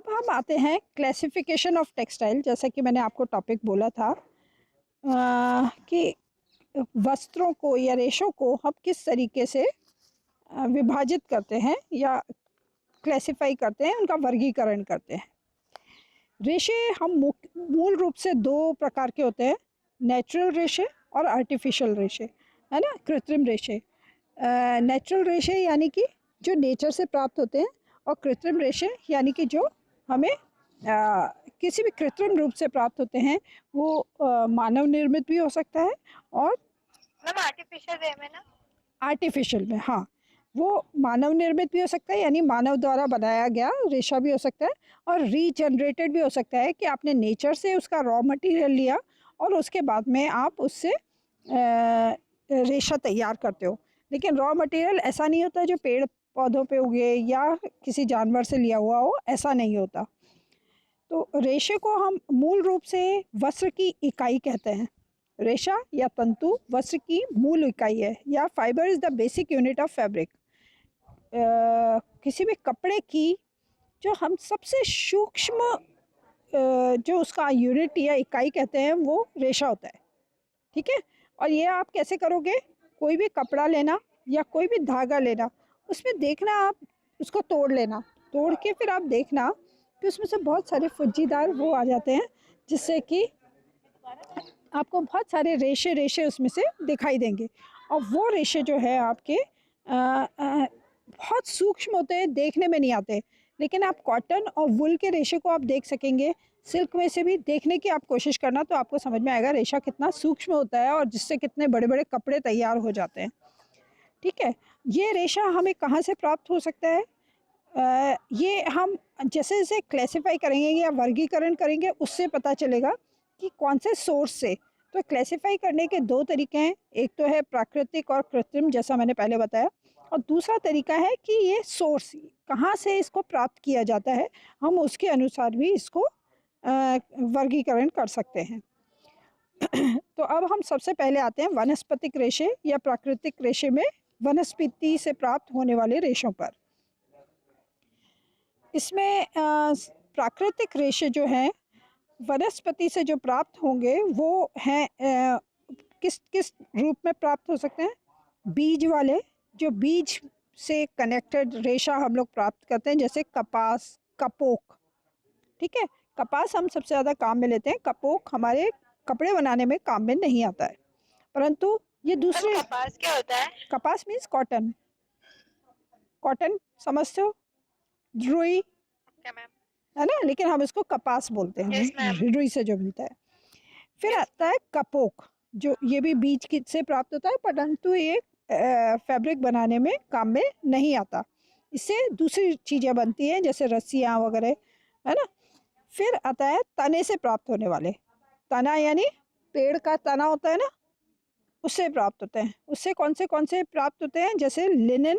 अब हम आते हैं क्लासिफिकेशन ऑफ टेक्सटाइल। जैसा कि मैंने आपको टॉपिक बोला था कि वस्त्रों को या रेशों को हम किस तरीके से विभाजित करते हैं या क्लासिफाई करते हैं, उनका वर्गीकरण करते हैं। रेशे हम मूल रूप से दो प्रकार के होते हैं, नेचुरल रेशे और आर्टिफिशियल रेशे, है ना, कृत्रिम रेशे। नेचुरल रेशे यानी कि जो नेचर से प्राप्त होते हैं, और कृत्रिम रेशे यानी कि जो हमें किसी भी कृत्रिम रूप से प्राप्त होते हैं। वो मानव निर्मित भी हो सकता है और आर्टिफिशियल वे में ना, आर्टिफिशियल में, हाँ, वो मानव निर्मित भी हो सकता है, यानी मानव द्वारा बनाया गया रेशा भी हो सकता है, और रीजनरेटेड भी हो सकता है कि आपने नेचर से उसका रॉ मटेरियल लिया और उसके बाद में आप उससे रेशा तैयार करते हो। लेकिन रॉ मटेरियल ऐसा नहीं होता जो पेड़ पौधों पे उगे या किसी जानवर से लिया हुआ हो, ऐसा नहीं होता। तो रेशे को हम मूल रूप से वस्त्र की इकाई कहते हैं। रेशा या तंतु वस्त्र की मूल इकाई है, या fibre is the basic unit of fabric. किसी भी कपड़े की जो हम सबसे सूक्ष्म जो उसका यूनिट या इकाई कहते हैं, वो रेशा होता है। ठीक है, और ये आप कैसे करोगे? कोई भी कपड़ा लेना या कोई भी धागा लेना, उसमें देखना, आप उसको तोड़ लेना, तोड़ के फिर आप देखना कि उसमें से बहुत सारे फुज्जीदार वो आ जाते हैं, जिससे कि आपको बहुत सारे रेशे रेशे उसमें से दिखाई देंगे। और वो रेशे जो है आपके बहुत सूक्ष्म होते हैं, देखने में नहीं आते, लेकिन आप कॉटन और वुल के रेशे को आप देख सकेंगे। सिल्क में से भी देखने की आप कोशिश करना, तो आपको समझ में आएगा रेशा कितना सूक्ष्म होता है और जिससे कितने बड़े बड़े कपड़े तैयार हो जाते हैं। ठीक है, ये रेशा हमें कहाँ से प्राप्त हो सकता है? ये हम जैसे जैसे क्लासिफाई करेंगे या वर्गीकरण करेंगे, उससे पता चलेगा कि कौन से सोर्स से। तो क्लासिफाई करने के दो तरीके हैं, एक तो है प्राकृतिक और कृत्रिम, जैसा मैंने पहले बताया, और दूसरा तरीका है कि ये सोर्स कहाँ से इसको प्राप्त किया जाता है, हम उसके अनुसार भी इसको वर्गीकरण कर सकते हैं। तो अब हम सबसे पहले आते हैं वनस्पतिक रेशे या प्राकृतिक रेशे में वनस्पति से प्राप्त होने वाले रेशों पर। इसमें प्राकृतिक रेशे जो हैं वनस्पति से जो प्राप्त होंगे, वो हैं किस किस रूप में प्राप्त हो सकते हैं? बीज वाले, जो बीज से कनेक्टेड रेशा हम लोग प्राप्त करते हैं, जैसे कपास, कपोक। ठीक है, कपास हम सबसे ज़्यादा काम में लेते हैं, कपोक हमारे कपड़े बनाने में काम में नहीं आता है, परंतु ये दूसरे। कपास क्या होता है? कपास मीन्स कॉटन, कॉटन समझते हो, रुई, है ना, लेकिन हम इसको कपास बोलते हैं। yes, रुई से जो मिलता है। फिर आता है कपोक, जो ये भी बीज से प्राप्त होता है, परंतु ये फैब्रिक बनाने में काम में नहीं आता, इससे दूसरी चीज़ें बनती हैं जैसे रस्सियाँ वगैरह, है ना। फिर आता है तने से प्राप्त होने वाले, तना यानी पेड़ का तना होता है ना, उससे प्राप्त होते हैं। उससे कौन से प्राप्त होते हैं? जैसे लिनन,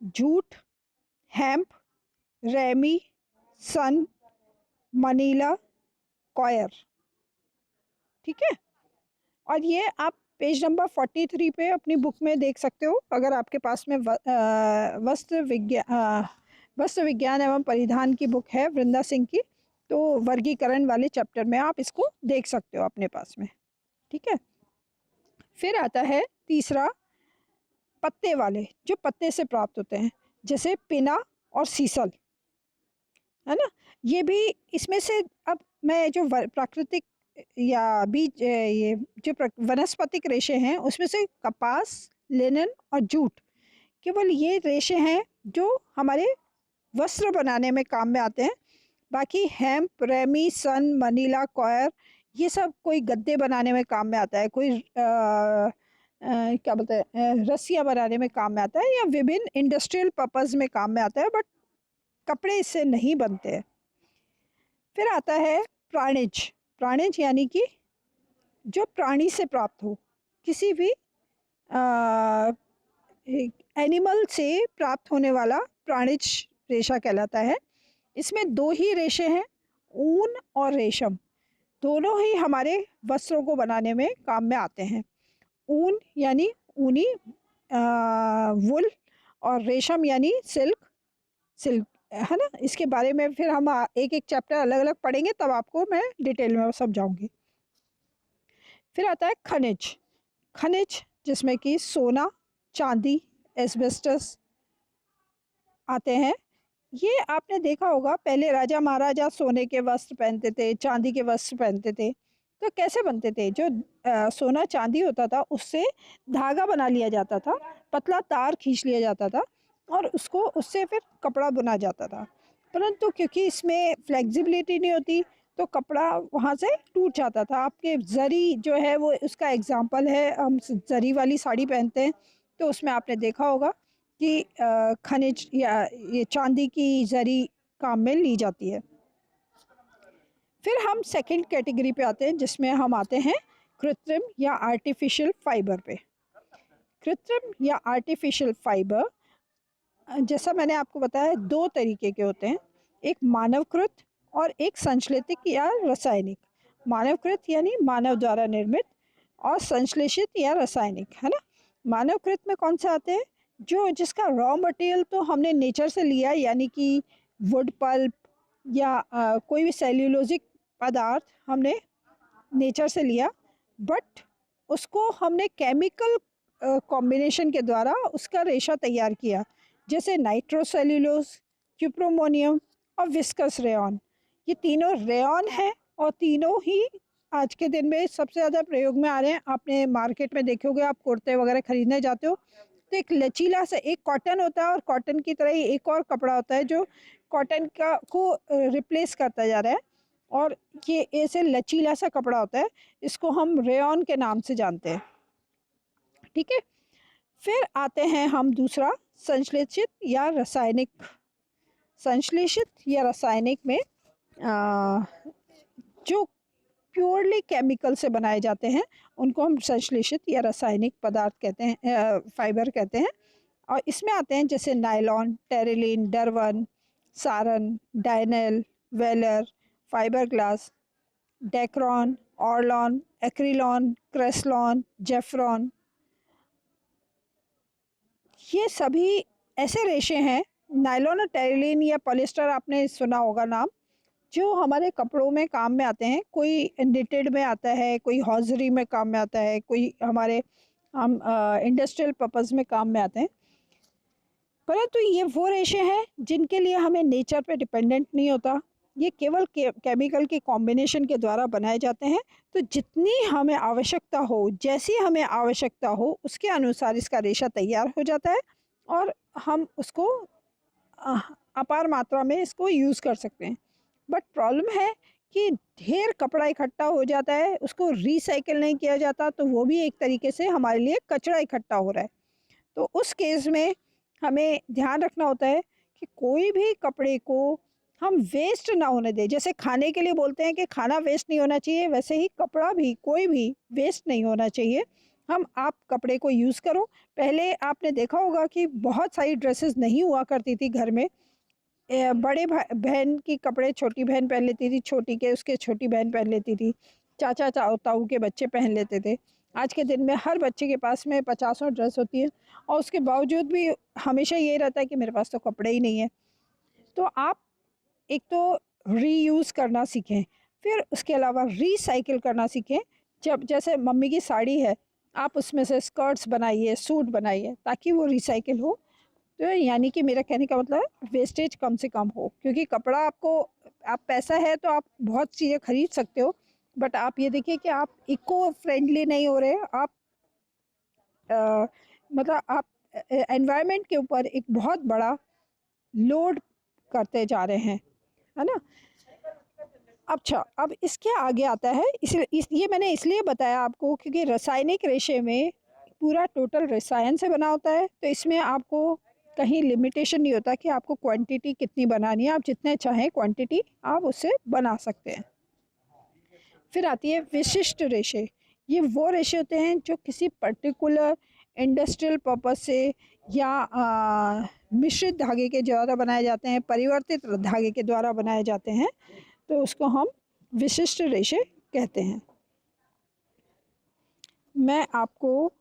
जूट, हेम्प, रेमी, सन, मनीला, कॉयर। ठीक है, और ये आप पेज नंबर 43 पे अपनी बुक में देख सकते हो, अगर आपके पास में वस्त्र विज्ञान एवं परिधान की बुक है वृंदा सिंह की, तो वर्गीकरण वाले चैप्टर में आप इसको देख सकते हो अपने पास में। ठीक है, फिर आता है तीसरा, पत्ते वाले, जो पत्ते से प्राप्त होते हैं, जैसे पिना और सीसल, है ना। ये भी इसमें से, अब मैं जो प्राकृतिक या बीज ये जो वनस्पतिक रेशे हैं, उसमें से कपास, लिनन और जूट, केवल ये रेशे हैं जो हमारे वस्त्र बनाने में काम में आते हैं। बाकी हेम्प, रेमी, सन, मनीला, कॉयर, ये सब कोई गद्दे बनाने में काम में आता है, कोई क्या बोलते हैं, रस्सियाँ बनाने में काम में आता है, या विभिन्न इंडस्ट्रियल पर्पस में काम में आता है, बट कपड़े इससे नहीं बनते हैं। फिर आता है प्राणिज। प्राणिज यानी कि जो प्राणी से प्राप्त हो, किसी भी एनिमल से प्राप्त होने वाला प्राणिज रेशा कहलाता है। इसमें दो ही रेशे हैं, ऊन और रेशम, दोनों ही हमारे वस्त्रों को बनाने में काम में आते हैं। ऊन यानी ऊनी वुल, और रेशम यानी सिल्क, है ना, इसके बारे में फिर हम एक एक चैप्टर अलग अलग पढ़ेंगे, तब आपको मैं डिटेल में समझाऊंगी। फिर आता है खनिज। खनिज जिसमें कि सोना, चांदी, एस्बेस्टस आते हैं। ये आपने देखा होगा, पहले राजा महाराजा सोने के वस्त्र पहनते थे, चांदी के वस्त्र पहनते थे। तो कैसे बनते थे? जो सोना चांदी होता था उससे धागा बना लिया जाता था, पतला तार खींच लिया जाता था और उसको उससे फिर कपड़ा बुना जाता था। परंतु क्योंकि इसमें फ्लेक्सिबिलिटी नहीं होती तो कपड़ा वहाँ से टूट जाता था। आपके जरी जो है वो उसका एग्जाम्पल है, हम जरी वाली साड़ी पहनते हैं तो उसमें आपने देखा होगा कि खनिज या ये चांदी की जरी काम में ली जाती है। फिर हम सेकंड कैटेगरी पे आते हैं जिसमें हम आते हैं कृत्रिम या आर्टिफिशियल फाइबर पे। कृत्रिम या आर्टिफिशियल फाइबर जैसा मैंने आपको बताया दो तरीके के होते हैं, एक मानवकृत और एक संश्लेषित या रासायनिक। मानवकृत यानी मानव द्वारा निर्मित और संश्लेषित या रासायनिक, है ना। मानवकृत में कौन से आते हैं? जो जिसका रॉ मटेरियल तो हमने नेचर से लिया, यानी कि वुड पल्प या कोई भी सेल्यूलोजिक पदार्थ हमने नेचर से लिया, बट उसको हमने केमिकल कॉम्बिनेशन के द्वारा उसका रेशा तैयार किया, जैसे नाइट्रोसेल्यूलोज, क्यूप्रोमोनियम और विस्कस रेयॉन। ये तीनों रेयॉन है और तीनों ही आज के दिन में सबसे ज़्यादा प्रयोग में आ रहे हैं। आपने मार्केट में देखोगे, आप कुर्ते वगैरह खरीदने जाते हो तो एक लचीला सा एक कॉटन होता है और कॉटन की तरह ही एक और कपड़ा होता है जो कॉटन का को रिप्लेस करता जा रहा है, और ये ऐसे लचीला सा कपड़ा होता है, इसको हम रेयॉन के नाम से जानते हैं। ठीक है। फिर आते हैं हम दूसरा, संश्लेषित या रासायनिक। संश्लेषित या रासायनिक में जो प्योरली केमिकल से बनाए जाते हैं उनको हम संश्लेषित या रासायनिक पदार्थ कहते हैं, फाइबर कहते हैं। और इसमें आते हैं जैसे नायलॉन, टेरिलीन, डरवन, सारन, डायनेल, वेलर, fibre glass, Dacron, Orlon, Acrilan, Creslan, Zefran. ये सभी ऐसे रेशे हैं, नायलॉन और टेरिलीन या पॉलिएस्टर आपने सुना होगा नाम, जो हमारे कपड़ों में काम में आते हैं। कोई निटेड में आता है, कोई हॉजरी में काम में आता है, कोई हमारे हम इंडस्ट्रियल पर्पस में काम में आते हैं। परंतु ये वो रेशे हैं जिनके लिए हमें नेचर पे डिपेंडेंट नहीं होता, ये केवल केमिकल के कॉम्बिनेशन के द्वारा बनाए जाते हैं। तो जितनी हमें आवश्यकता हो, जैसी हमें आवश्यकता हो, उसके अनुसार इसका रेशा तैयार हो जाता है और हम उसको अ, अपार मात्रा में इसको यूज़ कर सकते हैं। बट प्रॉब्लम है कि ढेर कपड़ा इकट्ठा हो जाता है, उसको रिसाइकिल नहीं किया जाता, तो वो भी एक तरीके से हमारे लिए कचरा इकट्ठा हो रहा है। तो उस केस में हमें ध्यान रखना होता है कि कोई भी कपड़े को हम वेस्ट ना होने दें। जैसे खाने के लिए बोलते हैं कि खाना वेस्ट नहीं होना चाहिए, वैसे ही कपड़ा भी कोई भी वेस्ट नहीं होना चाहिए। हम आप कपड़े को यूज़ करो। पहले आपने देखा होगा कि बहुत सारी ड्रेसेस नहीं हुआ करती थी घर में। बड़े बहन की कपड़े छोटी बहन पहन लेती थी, छोटी के उसके छोटी बहन पहन लेती थी, चाचा ताऊ के बच्चे पहन लेते थे। आज के दिन में हर बच्चे के पास में पचासों ड्रेस होती है और उसके बावजूद भी हमेशा ये रहता है कि मेरे पास तो कपड़े ही नहीं है। तो आप एक तो रीयूज़ करना सीखें, फिर उसके अलावा रिसाइकिल करना सीखें। जब जैसे मम्मी की साड़ी है, आप उसमें से स्कर्ट्स बनाइए, सूट बनाइए, ताकि वो रिसाइकिल हो। तो यानी कि मेरा कहने का मतलब है वेस्टेज कम से कम हो, क्योंकि कपड़ा आपको, आप पैसा है तो आप बहुत चीज़ें खरीद सकते हो, बट आप ये देखिए कि आप इको फ्रेंडली नहीं हो रहे। आप मतलब आप एनवायरनमेंट के ऊपर एक बहुत बड़ा लोड करते जा रहे हैं, है ना। अच्छा, अब इसके आगे आता है, ये मैंने इसलिए बताया आपको क्योंकि रासायनिक रेशे में पूरा टोटल रसायन से बना होता है, तो इसमें आपको कहीं लिमिटेशन नहीं होता कि आपको क्वांटिटी कितनी बनानी है। आप जितने चाहें क्वांटिटी आप उससे बना सकते हैं। फिर आती है विशिष्ट रेशे। ये वो रेशे होते हैं जो किसी पर्टिकुलर इंडस्ट्रियल पर्पस से या मिश्रित धागे के द्वारा बनाए जाते हैं, परिवर्तित धागे के द्वारा बनाए जाते हैं, तो उसको हम विशिष्ट रेशे कहते हैं। मैं आपको,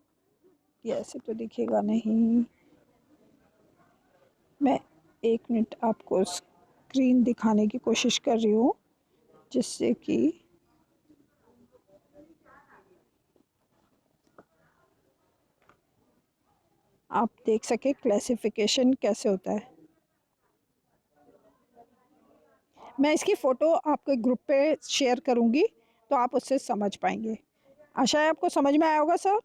ये ऐसे तो दिखेगा नहीं, मैं एक मिनट आपको स्क्रीन दिखाने की कोशिश कर रही हूँ जिससे कि आप देख सके क्लासिफिकेशन कैसे होता है। मैं इसकी फ़ोटो आपके ग्रुप पे शेयर करूँगी तो आप उससे समझ पाएंगे। आशा है आपको समझ में आया होगा सर।